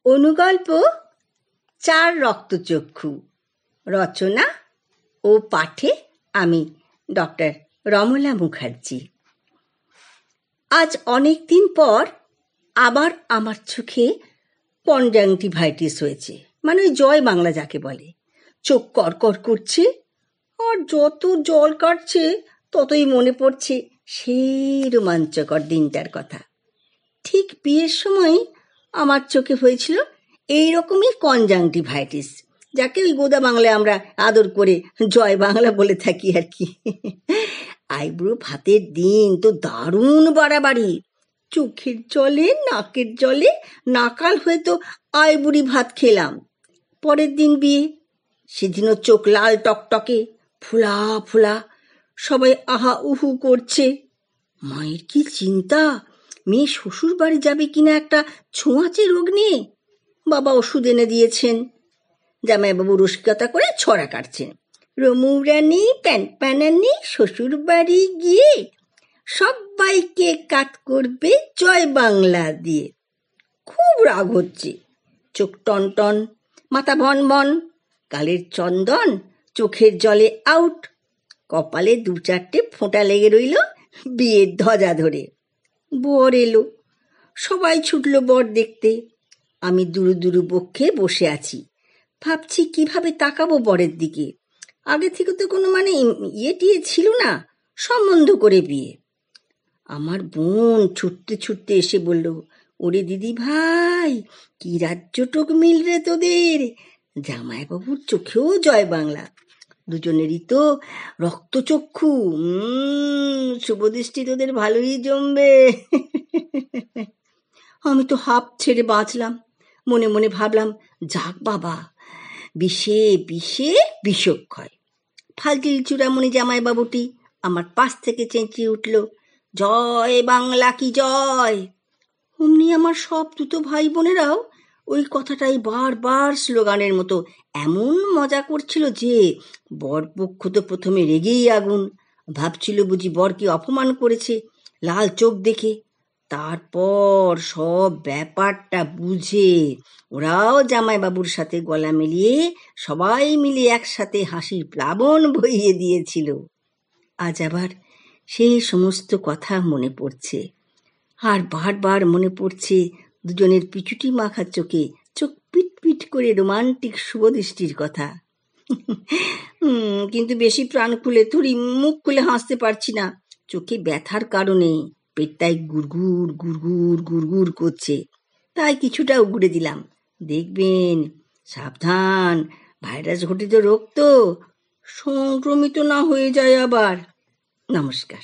অনুগল্প চার রক্তচক্ষু। রচনা ও পাঠে আমি ডক্টর রমলা মুখার্জি। আজ অনেক দিন পর আবার আমার চোখে কনজাংটিভাইটিস হয়েছে, মানে ওই জয় বাংলা যাকে বলে। চোখ করকর করছে আর যত জল কাটছে ততই মনে পড়ছে সেই রোমাঞ্চকর দিনটার কথা। ঠিক বিয়ের সময় আমার চোখে হয়েছিল এইরকমই কনজাংটিভাইটিস, যাকে ওই গোদা বাংলায় আমরা আদর করে জয় বাংলা বলে থাকি আর কি। আইবুড়ো ভাতের দিন তো দারুণ বাড়াবাড়ি। চোখের জলে নাকের জলে নাকাল হয়ে তো আইবুড়ি ভাত খেলাম। পরের দিন বিয়ে, সেদিনও চোখ লাল টকটকে, ফোলা ফোলা, সবাই আহা উহু করছে। মায়ের কি চিন্তা, মেয়ে শ্বশুর বাড়ি যাবে কিনা একটা ছোঁয়াচে রোগ নিয়ে। বাবা ওষুধ এনে দিয়েছেন, জামাইবাবু রসিকতা করে ছড়া কাটছেন। রমুরানি প্যানপ্যানানি শ্বশুর বাড়ি গিয়ে সবাইকে কাট করবে জয় বাংলা দিয়ে। খুব রাগ হচ্ছে, চোখ টন টন, মাথা ভন ভন, গালের চন্দন চোখের জলে আউট, কপালে দু চারটে ফোঁটা লেগে রইল বিয়ের ধ্বজা ধরে। বর এলো, সবাই ছুটল বর দেখতে। আমি দুরু দুরু বক্ষে বসে আছি, ভাবছি কিভাবে তাকাবো বরের দিকে। আগে থেকে তো কোনো টিয়ে ছিল না, সম্বন্ধ করে বিয়ে। আমার বোন ছুটতে ছুটতে এসে বলল, ওরে দিদি ভাই, কি রাজ্যটুক মিল রে তোদের, জামাইবাবুর চোখেও জয় বাংলা। দুজনেরই তো রক্তচক্ষু, শুভদৃষ্টি তোদের ভালোই জমবে। আমি তো হাঁপ ছেড়ে বাঁচলাম, মনে মনে ভাবলাম, যাক বাবা, বিষে বিষে বিষক্ষয়। ফালতিল চূড়ামণি জামাইবাবুটি আমার পাশ থেকে চেঁচিয়ে উঠল, জয় বাংলা কি জয়। অমনি আমার সব দুটো ভাই বোনেরাও ওই কথাটাই বারবার স্লোগানের মতো এমন মজা করছিল যে বরপক্ষ তো প্রথমে রেগেই আগুন, ভাবছিল বুঝি বরকে অপমান করেছে লাল চোখ দেখে। তারপর সব ব্যাপারটা বুঝে ওরাও জামাইবাবুর সাথে গলা মিলিয়ে সবাই মিলে একসাথে হাসির প্লাবন বইয়ে দিয়েছিল। আজ আবার সেই সমস্ত কথা মনে পড়ছে, আর বারবার মনে পড়ছে দুজনের পিছুটি মাখা চোখে চোখ পিট পিট করে রোমান্টিক শুভদৃষ্টির কথা। কিন্তু বেশি প্রাণ খুলে মুখ খুলে হাসতে পারছি না, চোখে ব্যথার কারণে পেটটায় গুড়গুড় গুড়গুড় গুড়গুড় করছে। তাই কিছুটা উগড়ে দিলাম, দেখবেন সাবধান, ভাইরাস ঘটিত রোগ তো, সংক্রমিত না হয়ে যায় আবার। নমস্কার।